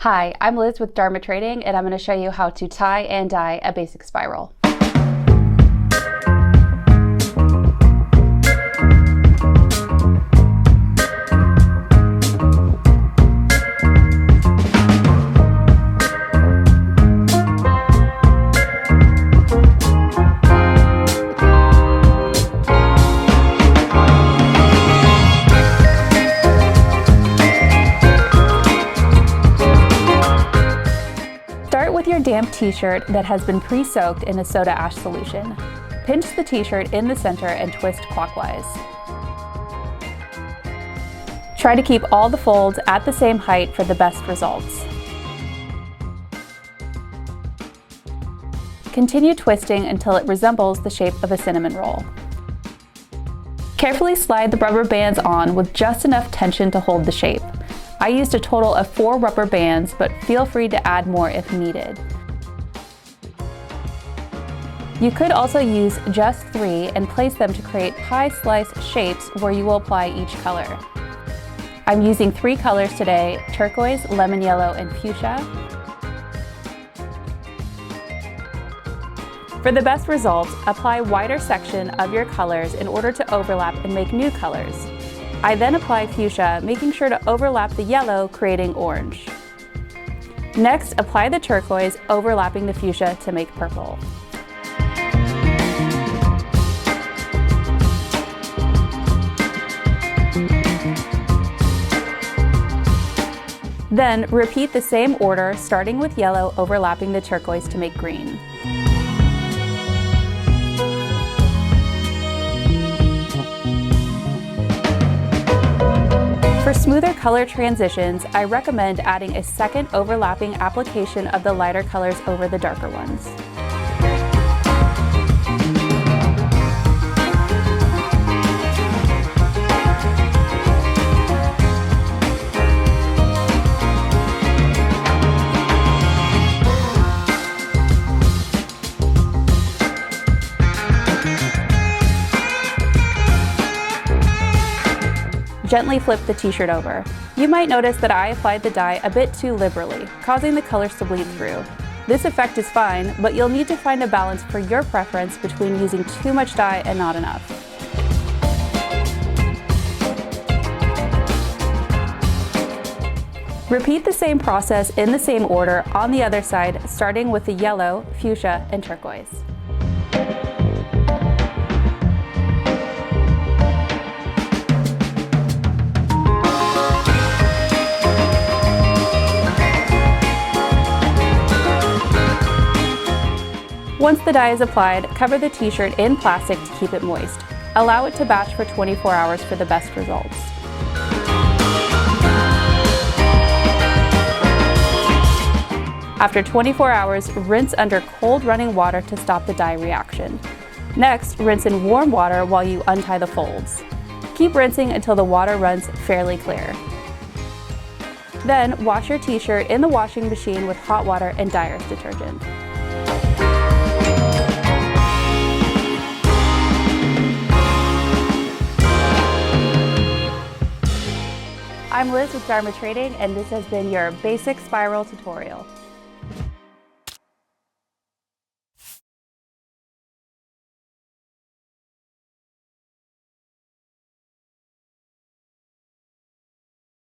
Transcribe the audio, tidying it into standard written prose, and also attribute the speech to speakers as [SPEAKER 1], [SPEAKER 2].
[SPEAKER 1] Hi, I'm Liz with Dharma Trading, and I'm going to show you how to tie and dye a basic spiral. Start with your damp t-shirt that has been pre-soaked in a soda ash solution. Pinch the t-shirt in the center and twist clockwise. Try to keep all the folds at the same height for the best results. Continue twisting until it resembles the shape of a cinnamon roll. Carefully slide the rubber bands on with just enough tension to hold the shape. I used a total of 4 rubber bands, but feel free to add more if needed. You could also use just 3 and place them to create pie slice shapes where you will apply each color. I'm using 3 colors today: turquoise, lemon yellow, and fuchsia. For the best results, apply a wider section of your colors in order to overlap and make new colors. I then apply fuchsia, making sure to overlap the yellow, creating orange. Next, apply the turquoise, overlapping the fuchsia to make purple. Then, repeat the same order, starting with yellow, overlapping the turquoise to make green. For smoother color transitions, I recommend adding a second overlapping application of the lighter colors over the darker ones. Gently flip the t-shirt over. You might notice that I applied the dye a bit too liberally, causing the colors to bleed through. This effect is fine, but you'll need to find a balance for your preference between using too much dye and not enough. Repeat the same process in the same order on the other side, starting with the yellow, fuchsia, and turquoise. Once the dye is applied, cover the t-shirt in plastic to keep it moist. Allow it to batch for 24 hours for the best results. After 24 hours, rinse under cold running water to stop the dye reaction. Next, rinse in warm water while you untie the folds. Keep rinsing until the water runs fairly clear. Then, wash your t-shirt in the washing machine with hot water and dyer's detergent. I'm Liz with Dharma Trading, and this has been your basic spiral tutorial.